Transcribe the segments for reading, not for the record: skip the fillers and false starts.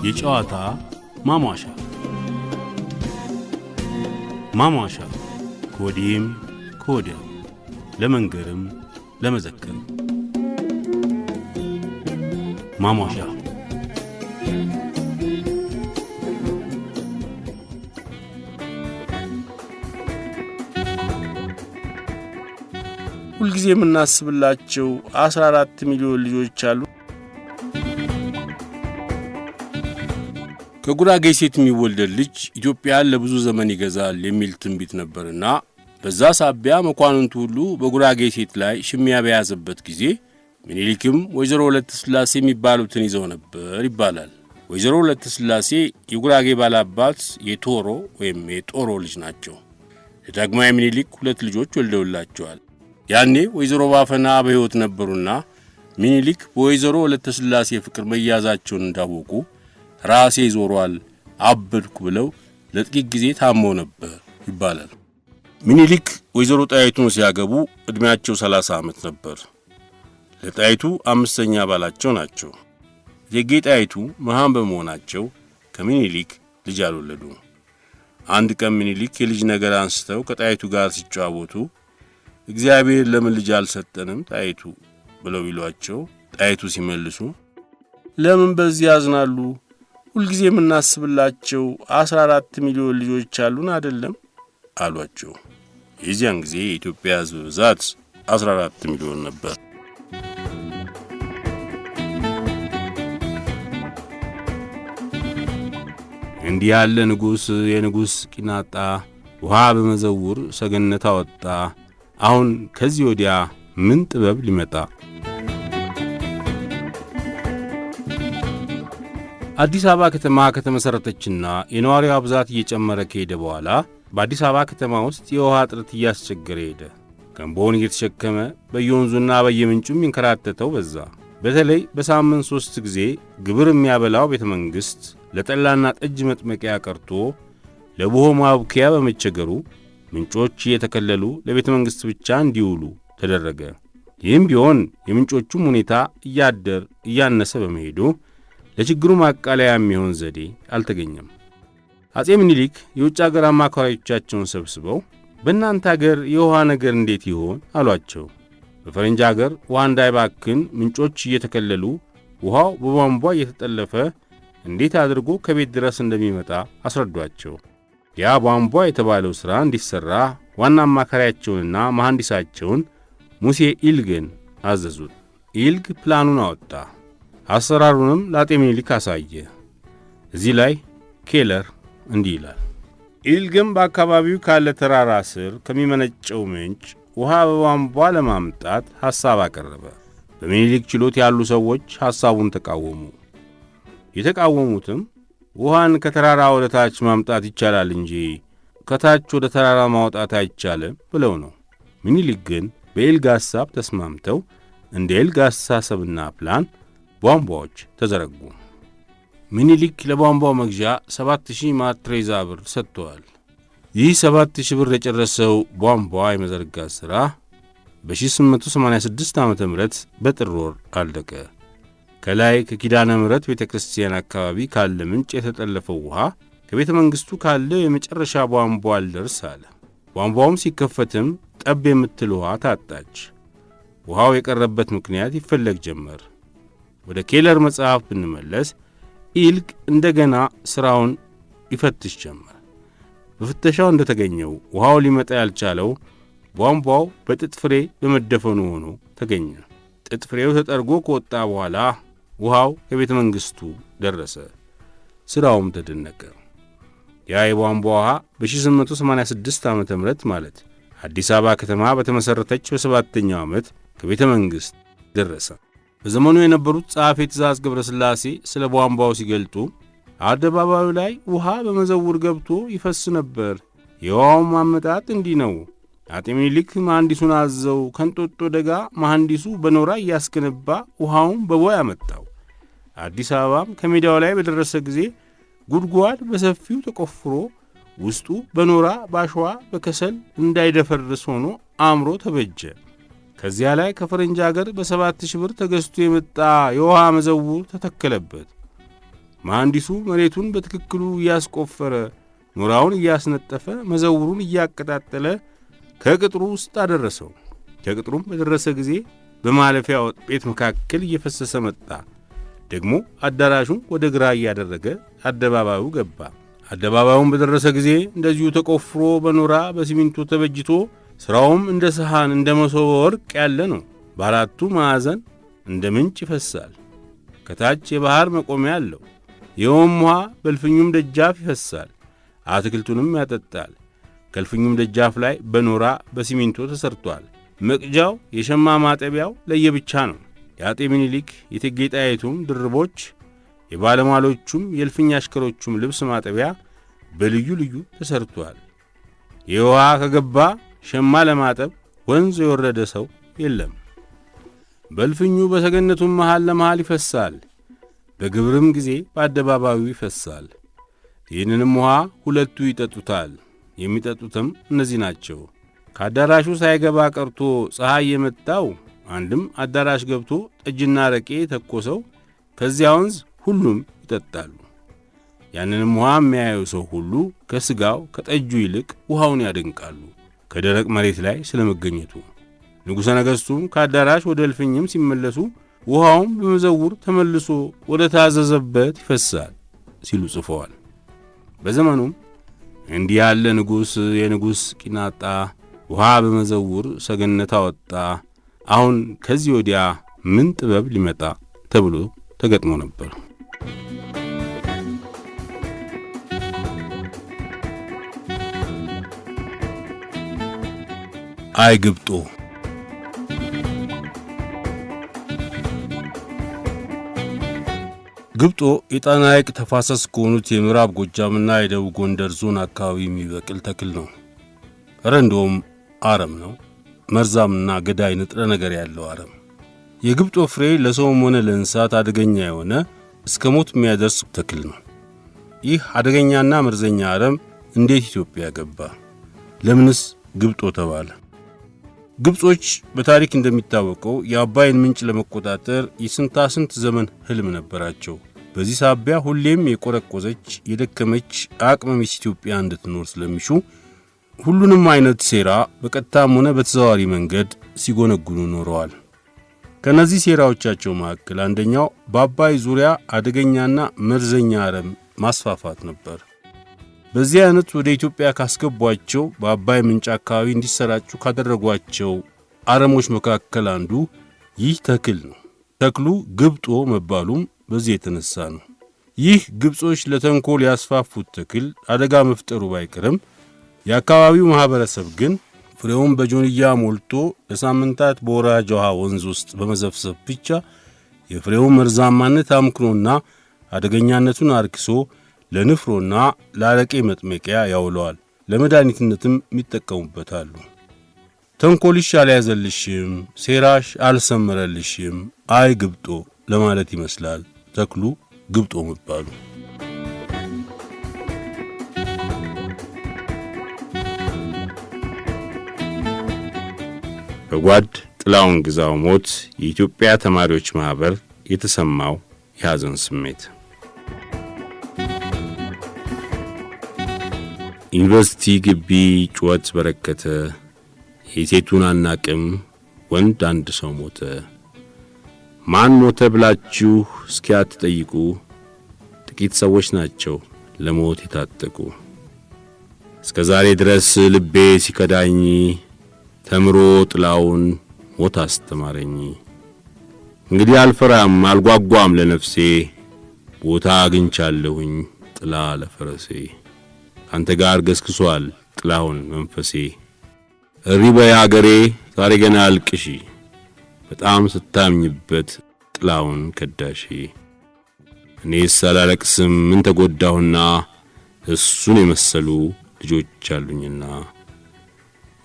የጨዋታ ማሟሻ ማሟሻ ከወዲህም ከወዲያም ለመንገርም ለመዘከርም ማሟሻ ሁልጊዜ የምናስብላቸው 14 ሚሊዮን ልጆች አሉ። ከጉራጌ ሴት የሚወለድ ልጅ ኢትዮጵያን ለብዙ ዘመን ይገዛል የሚል ትንቢት ነበርና በዛ ሳቢያ መኳንንቱ ሁሉ በጉራጌ ሴት ላይ ሽሚያ በያዘበት ጊዜ ምኒልክም ወይዘሮ ወለተ ስላሴ የሚባሉትን ይዘው ነበር ይባላል። ወይዘሮ ወለተ ስላሴ የጉራጌ ባላባት የቶሮ ወይም የጦሮ ልጅ ናቸው። ለዳግማዊ ምኒልክ 2 ልጆች ወልደውላቸዋል። ያኔ ወይዘሮ ባፈና በሕይወት ነበሩና ምኒልክ በወይዘሮ ወለተ ስላሴ ፍቅር መያዛቸውን እንዳወቁ ራሴ ዞሯል አበድኩ ብለው ለጥቂት ጊዜ ታመው ነበር ይባላል። ምኒልክ ወይዘሮ ጣይቱን ሲያገቡ እድሜያቸው 30 ዓመት ነበር። ለጣይቱ 5ኛ ባላቸው ናቸው። እቴጌ ጣይቱ መሃን በመሆናቸው ከምኒልክ ልጅ አልወለዱ። አንድ ቀን ምኒልክ የልጅ ነገር አንስተው ከጣይቱ ጋር ሲጫወቱ እግዚአብሔር ለምን ልጅ አልሰጠንም ጣይቱ ብለው ይሏቸው፣ ጣይቱ ሲመልሱ ለምን በዚህ ያዝናሉ? ሁልጊዜ የምናስብላቸው 14 ሚሊዮን ልጆች አሉን አይደለም አሏቸው። የዚያን ጊዜ የኢትዮጵያ ሕዝብ ብዛት 14 ሚሊዮን ነበር። እንዲህ ያለ ንጉሥ የንጉሥ ቂናጣ ውሃ በመዘውር ሰገነት አወጣ። አሁን ከዚህ ወዲያ ምን ጥበብ ሊመጣ? አዲስ አበባ ከተማ ከተመሠረተችና የነዋሪዋ ብዛት እየጨመረ ከሄደ በኋላ በአዲስ አበባ ከተማ ውስጥ የውሃ እጥረት እያስቸገረ ሄደ። ገንቦውን እየተሸከመ በየወንዙና በየምንጩ የሚንከራተተው በዛ። በተለይ በሳምንት 3 ጊዜ ግብር የሚያበላው ቤተ መንግሥት ለጠላና ጠጅ መጥመቂያ ቀርቶ ለቡሆ ማብኪያ በመቸገሩ ምንጮች እየተከለሉ ለቤተ መንግሥት ብቻ እንዲውሉ ተደረገ። ይህም ቢሆን የምንጮቹም ሁኔታ እያደር እያነሰ በመሄዱ ለችግሩ ማቃለያ የሚሆን ዘዴ አልተገኘም። አጼ ምኒልክ የውጭ አገር አማካሪዎቻቸውን ሰብስበው በእናንተ አገር የውሃ ነገር እንዴት ይሆን አሏቸው። በፈረንጅ አገር ውሃ እንዳይባክን ምንጮች እየተከለሉ ውሃው በቧንቧ እየተጠለፈ እንዴት አድርጎ ከቤት ድረስ እንደሚመጣ አስረዷቸው። ያ ቧንቧ የተባለው ሥራ እንዲሠራ ዋና አማካሪያቸውንና መሐንዲሳቸውን ሙሴ ኢልግን አዘዙት። ኢልግ ፕላኑን አወጣ። አሰራሩንም ለአጤ ምኒልክ አሳየ። እዚህ ላይ ኬለር እንዲህ ይላል። ኢልግም በአካባቢው ካለ ተራራ ስር ከሚመነጨው ምንጭ ውሃ በቧንቧ ለማምጣት ሐሳብ አቀረበ። በምኒልክ ችሎት ያሉ ሰዎች ሐሳቡን ተቃወሙ። የተቃወሙትም ውሃን ከተራራ ወደ ታች ማምጣት ይቻላል እንጂ ከታች ወደ ተራራ ማውጣት አይቻልም ብለው ነው። ምኒልክ ግን በኢልግ ሐሳብ ተስማምተው እንደ ኢልግ አስተሳሰብና ፕላን ቧንቧዎች ተዘረጉ። ምኒልክ ለቧንቧው መግዣ 7000 ማትሬዛ ብር ሰጥተዋል። ይህ 7000 ብር የጨረሰው ቧንቧ የመዘርጋት ሥራ በ1886 ዓ.ም በጥር ወር አለቀ። ከላይ ከኪዳነ ምሕረት ቤተ ክርስቲያን አካባቢ ካለ ምንጭ የተጠለፈው ውሃ ከቤተ መንግሥቱ ካለው የመጨረሻ ቧንቧ አልደርስ አለ። ቧንቧውም ሲከፈትም ጠብ የምትል ውሃ ታጣች። ውሃው የቀረበት ምክንያት ይፈለግ ጀመር። ወደ ኬለር መጽሐፍ ብንመለስ ኢልግ እንደገና ሥራውን ይፈትሽ ጀመር። በፍተሻው እንደተገኘው ውሃው ሊመጣ ያልቻለው ቧንቧው በጥጥ ፍሬ በመደፈኑ ሆኖ ተገኘ። ጥጥ ፍሬው ተጠርጎ ከወጣ በኋላ ውሃው ከቤተ መንግሥቱ ደረሰ። ሥራውም ተደነቀ። ያ የቧንቧ ውሃ በ1886 ዓ.ም ማለት አዲስ አበባ ከተማ በተመሠረተች በ7ኛው ዓመት ከቤተ መንግሥት ደረሰ። በዘመኑ የነበሩት ጸሐፌ ትእዛዝ ገብረ ሥላሴ ስለ ቧንቧው ሲገልጡ አደባባዩ ላይ ውሃ በመዘውር ገብቶ ይፈስ ነበር። የውሃውም አመጣጥ እንዲህ ነው። አጤ ምኒልክ መሐንዲሱን አዘው ከንጦጦ ደጋ መሐንዲሱ በኖራ እያስገነባ ውሃውን በቦይ አመጣው። አዲስ አበባም ከሜዳው ላይ በደረሰ ጊዜ ጉድጓድ በሰፊው ተቆፍሮ ውስጡ በኖራ ባሸዋ በከሰል እንዳይደፈርስ ሆኖ አምሮ ተበጀ። ከዚያ ላይ ከፈረንጅ አገር በ7,000 ብር ተገዝቶ የመጣ የውሃ መዘውር ተተከለበት። መሐንዲሱ መሬቱን በትክክሉ እያስቆፈረ ኖራውን እያስነጠፈ መዘውሩን እያቀጣጠለ ከቅጥሩ ውስጥ አደረሰው። ከቅጥሩም በደረሰ ጊዜ በማለፊያው ቤት መካከል እየፈሰሰ መጣ። ደግሞ አዳራሹን ወደ ግራ እያደረገ አደባባዩ ገባ። አደባባዩን በደረሰ ጊዜ እንደዚሁ ተቆፍሮ በኖራ በሲሚንቶ ተበጅቶ ሥራውም እንደ ሰሃን እንደ መሶበ ወርቅ ያለ ነው። በአራቱ ማዕዘን እንደ ምንጭ ይፈሳል። ከታች የባሕር መቆሚያ አለው። የውሃም ውሃ በእልፍኙም ደጃፍ ይፈሳል፣ አትክልቱንም ያጠጣል። ከእልፍኙም ደጃፍ ላይ በኖራ በሲሚንቶ ተሰርቷል። መቅጃው የሸማ ማጠቢያው ለየብቻ ነው። የአጤ ምኒልክ የእቴጌ ጣይቱም ድርቦች የባለሟሎቹም የእልፍኝ አሽከሮቹም ልብስ ማጠቢያ በልዩ ልዩ ተሰርቷል። የውሃ ከገባ ሸማ ለማጠብ ወንዝ የወረደ ሰው የለም። በእልፍኙ በሰገነቱም መሃል ለመሃል ይፈሳል። በግብርም ጊዜ በአደባባዩ ይፈሳል። ይህንንም ውሃ ሁለቱ ይጠጡታል። የሚጠጡትም እነዚህ ናቸው። ከአዳራሹ ሳይገባ ቀርቶ ፀሐይ የመጣው አንድም አዳራሽ ገብቶ ጠጅና አረቄ ተኮሰው ከዚያ ወንዝ ሁሉም ይጠጣሉ። ያንንም ውሃ የሚያየው ሰው ሁሉ ከሥጋው ከጠጁ ይልቅ ውሃውን ያደንቃሉ፣ ከደረቅ መሬት ላይ ስለመገኘቱ። ንጉሠ ነገሥቱም ከአዳራሽ ወደ እልፍኝም ሲመለሱ ውሃውም በመዘውር ተመልሶ ወደ ታዘዘበት ይፈሳል ሲሉ ጽፈዋል። በዘመኑም እንዲህ ያለ ንጉሥ የንጉሥ ቂናጣ ውሃ በመዘውር ሰገነት አወጣ፣ አሁን ከዚህ ወዲያ ምን ጥበብ ሊመጣ ተብሎ ተገጥሞ ነበር። አይ ግብጦ ግብጦ የጣና ሐይቅ ተፋሰስ ከሆኑት የምዕራብ ጎጃምና የደቡብ ጎንደር ዞን አካባቢ የሚበቅል ተክል ነው። ኧረ እንደውም አረም ነው። መርዛምና ገዳይ ንጥረ ነገር ያለው አረም። የግብጦ ፍሬ ለሰውም ሆነ ለእንስሳት አደገኛ የሆነ እስከ ሞት የሚያደርስ ተክል ነው። ይህ አደገኛና መርዘኛ አረም እንዴት ኢትዮጵያ ገባ? ለምንስ ግብጦ ተባለ? ግብጾች በታሪክ እንደሚታወቀው የአባይን ምንጭ ለመቆጣጠር የስንት ዘመን ህልም ነበራቸው። በዚህ ሳቢያ ሁሌም የቆረቆዘች የደከመች አቅመ ቢስ ኢትዮጵያ እንድትኖር ስለሚሹ ሁሉንም አይነት ሴራ በቀጥታም ሆነ በተዘዋዋሪ መንገድ ሲጎነጉኑ ኖረዋል። ከነዚህ ሴራዎቻቸው መካከል አንደኛው በአባይ ዙሪያ አደገኛና መርዘኛ አረም ማስፋፋት ነበር። በዚህ አይነት ወደ ኢትዮጵያ ካስገቧቸው በአባይ ምንጭ አካባቢ እንዲሰራጩ ካደረጓቸው አረሞች መካከል አንዱ ይህ ተክል ነው። ተክሉ ግብጦ መባሉም በዚህ የተነሳ ነው። ይህ ግብጾች ለተንኮል ያስፋፉት ተክል አደጋ መፍጠሩ ባይቀርም የአካባቢው ማህበረሰብ ግን ፍሬውን በጆንያ ሞልቶ ለሳምንታት በወራጅ ውሃ ወንዝ ውስጥ በመዘፍዘፍ ብቻ የፍሬውን መርዛማነት አምክኖና አደገኛነቱን አርክሶ ለንፍሮና ለአረቄ መጥመቂያ ያውለዋል። ለመድኃኒትነትም ይጠቀሙበታሉ። ተንኮልሽ አልያዘልሽም፣ ሴራሽ አልሰመረልሽም፣ አይ ግብጦ ለማለት ይመስላል ተክሉ ግብጦ መባሉ። በጓድ ጥላውን ግዛው ሞት የኢትዮጵያ ተማሪዎች ማህበር የተሰማው የሐዘን ስሜት። ዩኒቨርሲቲ ግቢ ጩኸት በረከተ፣ የሴቱን አናቅም ወንድ አንድ ሰው ሞተ። ማን ሞተ ብላችሁ እስኪያትጠይቁ ጥቂት ሰዎች ናቸው ለሞት የታጠቁ። እስከ ዛሬ ድረስ ልቤ ሲከዳኝ ተምሮ ጥላውን ሞት አስተማረኝ። እንግዲህ አልፈራም አልጓጓም ለነፍሴ፣ ቦታ አግኝቻለሁኝ ጥላ ለፈረሴ። አንተ ጋር ገስክሷል ጥላውን መንፈሴ፣ እሪ በይ አገሬ ዛሬ ገና አልቅሺ፣ በጣም ስታምኝበት ጥላውን ከዳሺ። እኔስ አላለቅስም ምን ተጎዳሁና፣ እሱን የመሰሉ ልጆች አሉኝና።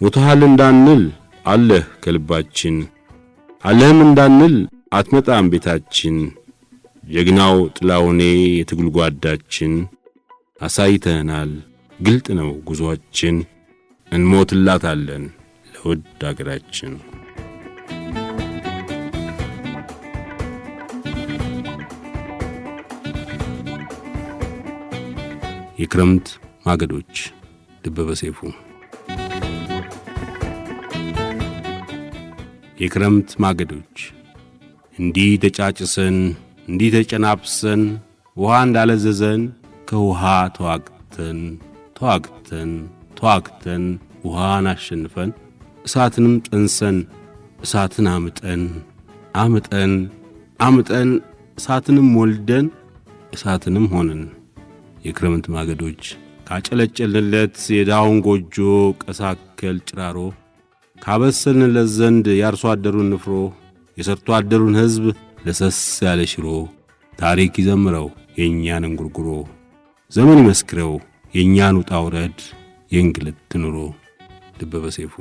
ሞተሃል እንዳንል አለህ ከልባችን፣ አለህም እንዳንል አትመጣም ቤታችን። ጀግናው ጥላውኔ የትግል ጓዳችን፣ አሳይተናል ግልጥ ነው ጉዞአችን። እንሞትላታለን ለውድ አገራችን። የክረምት ማገዶች ደበበ ሰይፉ። የክረምት ማገዶች እንዲህ ተጫጭሰን እንዲህ ተጨናብሰን ውሃ እንዳለዘዘን ከውሃ ተዋግተን ተዋግተን ተዋግተን ውሃን አሸንፈን እሳትንም ጠንሰን እሳትን አምጠን አምጠን አምጠን እሳትንም ወልደን እሳትንም ሆነን የክረምት ማገዶች ካጨለጨልንለት የዳውን ጎጆ ቀሳከል ጭራሮ ካበሰልንለት ዘንድ ያርሶ አደሩን ንፍሮ የሰርቶ አደሩን ሕዝብ ለሰስ ያለ ሽሮ ታሪክ ይዘምረው የእኛን እንጉርጉሮ ዘመን ይመስክረው የእኛን ውጣ ውረድ የእንግልት ኑሮ ደበበ ሰይፉ።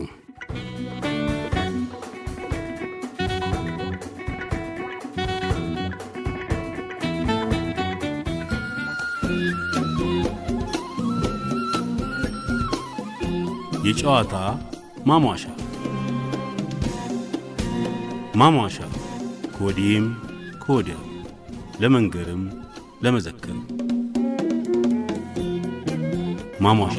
የጨዋታ ማሟሻ ማሟሻ ከወዲህም ከወዲያም ለመንገርም ለመዘከርም ማሟሻ